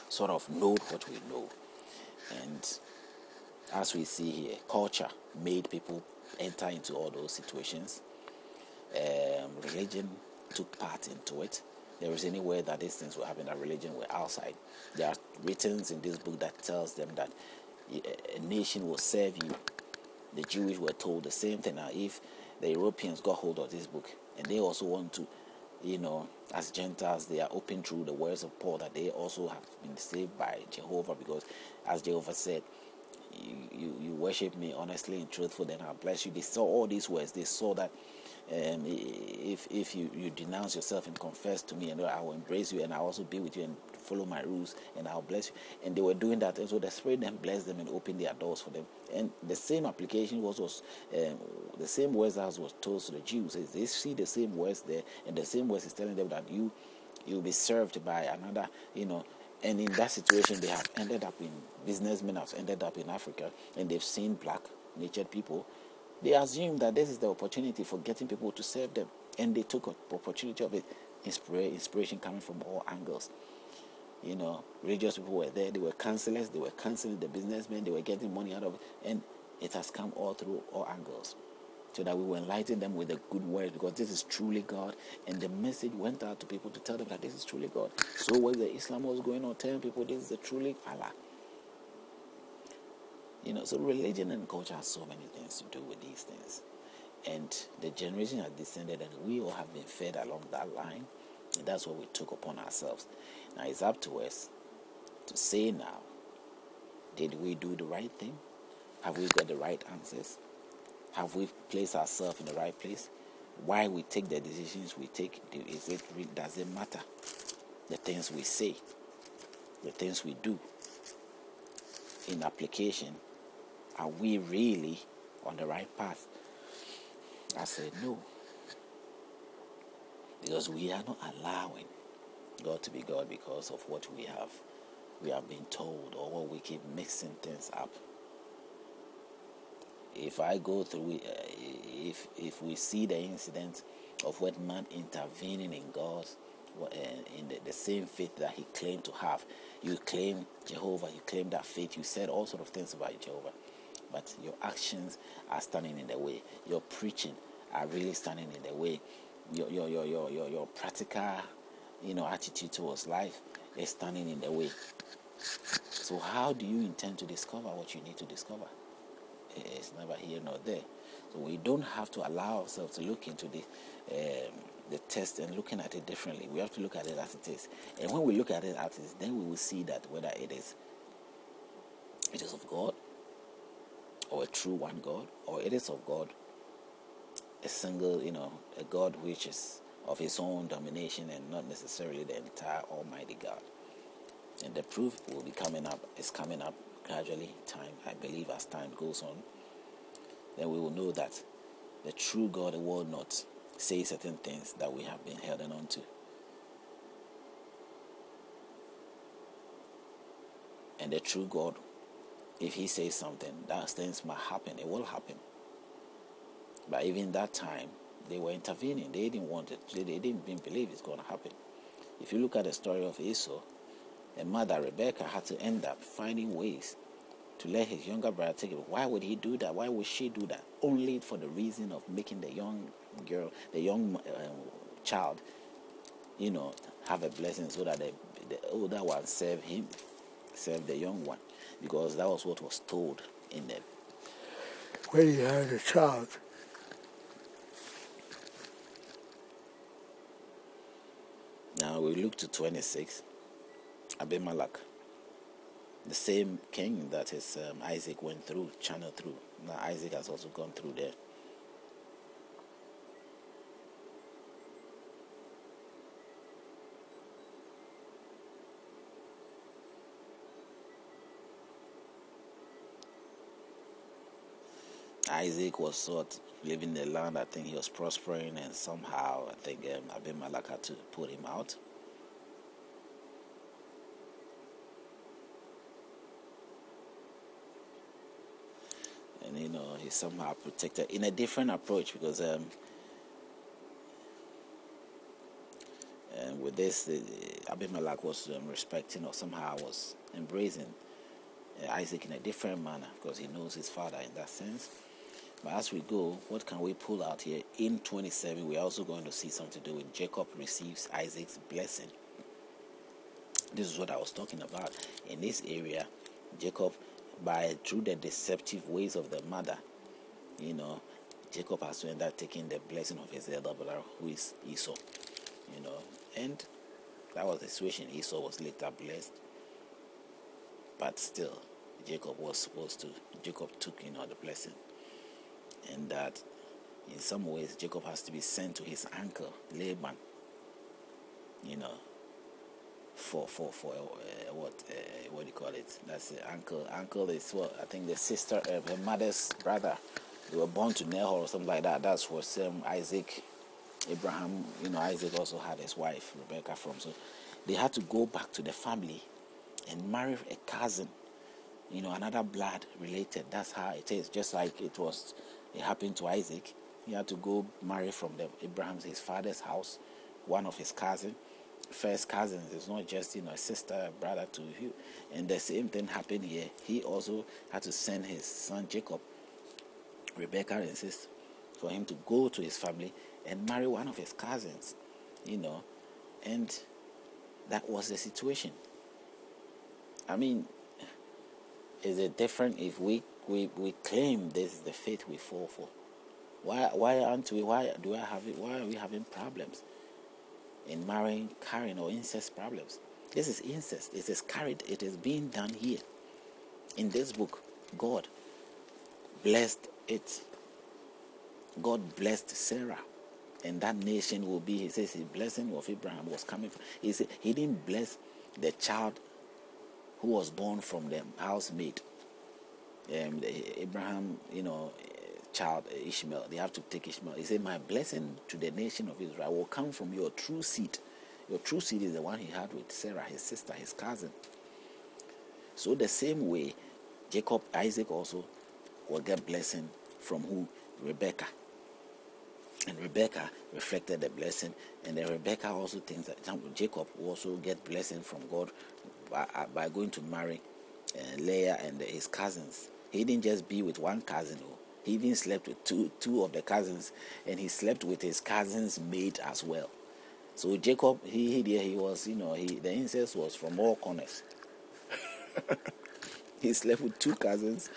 sort of know what we know. And as we see here, culture made people enter into all those situations. Religion took part into it. There is anywhere that these things will happen, that religion were outside. There are written in this book that tells them that a nation will serve you. The Jewish were told the same thing. Now, if the Europeans got hold of this book and they also want to, as Gentiles, they are open through the words of Paul that they also have been saved by Jehovah, because as Jehovah said, you worship me honestly and truthful, then I'll bless you. They saw all these words. They saw that if you denounce yourself and confess to me, and I will embrace you, and I'll also be with you and follow my rules, and I'll bless you. And they were doing that, and so the Spirit then blessed them and opened their doors for them. And the same application was the same words that was told to the Jews. They see the same words there, and the same words is telling them that you'll be served by another, And in that situation, they have ended up businessmen have ended up in Africa, and they've seen black-natured people. They assume that this is the opportunity for getting people to serve them, and they took an opportunity of it. Inspiration coming from all angles. Religious people were there. They were counselors. They were counseling the businessmen. They were getting money out of it, and it has come all through all angles, so that we will enlighten them with the good word, because this is truly God. And the message went out to people to tell them that this is truly God. So when the Islam was going on, telling people this is the truly Allah. So religion and culture has so many things to do with these things. And the generation has descended, and we all have been fed along that line. And that's what we took upon ourselves. Now it's up to us to say now, did we do the right thing? Have we got the right answers? Have we placed ourselves in the right place? Why we take the decisions we take, does it matter? The things we say, the things we do. In application, are we really on the right path? I said no. Because we are not allowing God to be God because of what we have been told, or what we keep mixing things up. If I go through, if we see the incident of what man intervening in God's, in the same faith that he claimed to have, you claim Jehovah, you claim that faith, you said all sort of things about Jehovah, but your actions are standing in the way. Your preaching are really standing in the way. Your practical, attitude towards life is standing in the way. So how do you intend to discover what you need to discover? It's neither here nor there. So we don't have to allow ourselves to look into the test and looking at it differently. We have to look at it as it is. And when we look at it as it is, then we will see that whether it is of God, or a true one God, or it is of God, a single, a God which is of his own domination and not necessarily the entire Almighty God. And the proof will be coming up gradually, I believe as time goes on. Then we will know that the true God will not say certain things that we have been held on to. And the true God, if he says something, that things might happen, it will happen. But even that time, they were intervening. They didn't want it. They didn't even believe it's going to happen. If you look at the story of Esau, the mother, Rebecca, had to end up finding ways to let his younger brother take it. Why would he do that? Why would she do that? Only for the reason of making the young girl, the young child, have a blessing, so that the older one serve the young one. Because that was what was told in the when he had a child. Now we look to 26, Abimelech, the same king that his Isaac channeled through. Now Isaac has also gone through there. Isaac was sort living in the land. I think he was prospering, and somehow I think Abimelech had to put him out. And he somehow protected in a different approach, because with this Abimelech was respecting or somehow was embracing Isaac in a different manner because he knows his father in that sense. But as we go, what can we pull out here? In 27, we're also going to see something to do with Jacob receives Isaac's blessing. This is what I was talking about. In this area, Jacob, through the deceptive ways of the mother, Jacob has to end up taking the blessing of his elder brother, who is Esau. And that was the situation. Esau was later blessed, but still, Jacob took the blessing. And that in some ways Jacob has to be sent to his uncle Laban, for what do you call it? That's the uncle. Uncle is what I think the sister, her mother's brother. They were born to Nahor or something like that. That's what Isaac, Abraham. Isaac also had his wife Rebecca from. So they had to go back to the family and marry a cousin. Another blood related. That's how it is. Just like it happened to Isaac. He had to go marry from his father's house, one of his cousins. First cousins. It's not just a sister, a brother to you. And the same thing happened here. He also had to send his son Jacob. Rebecca insists for him to go to his family and marry one of his cousins. And that was the situation. I mean, is it different if we claim this is the faith we fall for? Why aren't we? Why are we having problems in carrying or incest problems? This is incest. It is carried. It is being done here in this book. God blessed it. God blessed Sarah, and that nation will be. He says the blessing of Abraham was coming from. He said he didn't bless the child who was born from the housemaid. Abraham, child Ishmael. They have to take Ishmael. He said, "My blessing to the nation of Israel will come from your true seed." Your true seed is the one he had with Sarah, his sister, his cousin. So the same way, Isaac also will get blessing from who? Rebecca. And Rebecca reflected the blessing, and then Rebecca also thinks that Jacob will also get blessing from God by going to marry Leah and his cousins. He didn't just be with one cousin, he even slept with two of the cousins, and he slept with his cousin's maid as well. So Jacob, he was, the incest was from all corners. He slept with two cousins.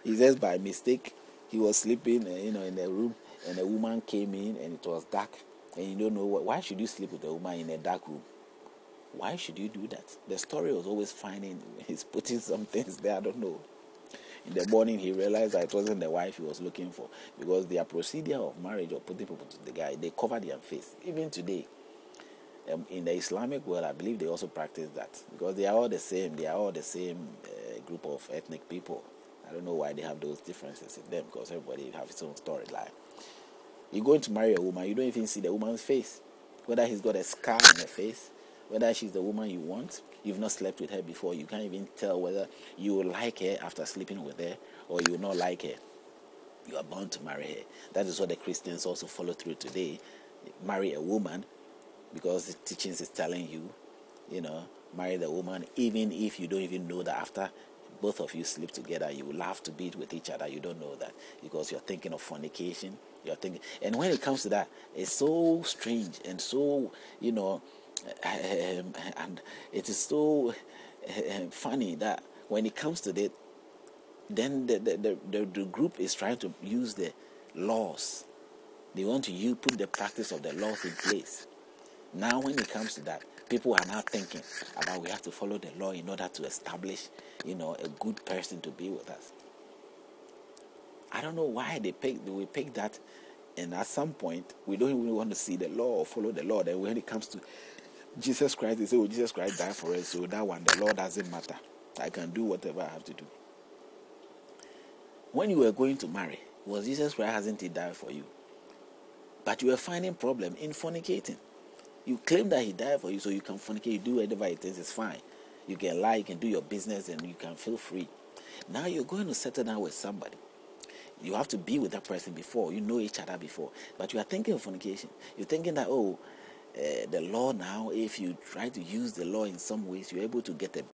He says by mistake he was sleeping, in a room, and a woman came in, and it was dark, and you don't know why should you sleep with a woman in a dark room? Why should you do that? The story was always finding he's putting some things there. I don't know. In the morning, he realized that it wasn't the wife he was looking for, because their procedure of marriage or putting people to the guy, they cover their face. Even today, in the Islamic world, I believe they also practice that, because they are all the same. They are all the same group of ethnic people. I don't know why they have those differences in them, because everybody has its own storyline. You're going to marry a woman, you don't even see the woman's face, whether he's got a scar on her face, whether she's the woman you want. You've not slept with her before. You can't even tell whether you will like her after sleeping with her or you will not like her. You are bound to marry her. That is what the Christians also follow through today. Marry a woman, because the teachings is telling you, marry the woman, even if you don't even know that after both of you sleep together, you will have to be with each other. You don't know that, because you're thinking of fornication. And when it comes to that, it's so strange and so, and it is so funny that when it comes to that, then the group is trying to use the laws. They want to put the practice of the laws in place. Now, when it comes to that, people are now thinking about we have to follow the law in order to establish, a good person to be with us. I don't know why we pick that, and at some point we don't even want to see the law or follow the law. Then when it comes to Jesus Christ, they say, Jesus Christ died for us, so that one, the law doesn't matter. I can do whatever I have to do. When you were going to marry, was Jesus Christ, hasn't he died for you? But you were finding problem in fornicating. You claim that he died for you so you can fornicate, you do whatever it is, it's fine. You can lie, you can do your business, and you can feel free. Now you're going to settle down with somebody. You have to be with that person before, you know each other before. But you are thinking of fornication. You're thinking that, the law now, if you try to use the law in some ways, you're able to get a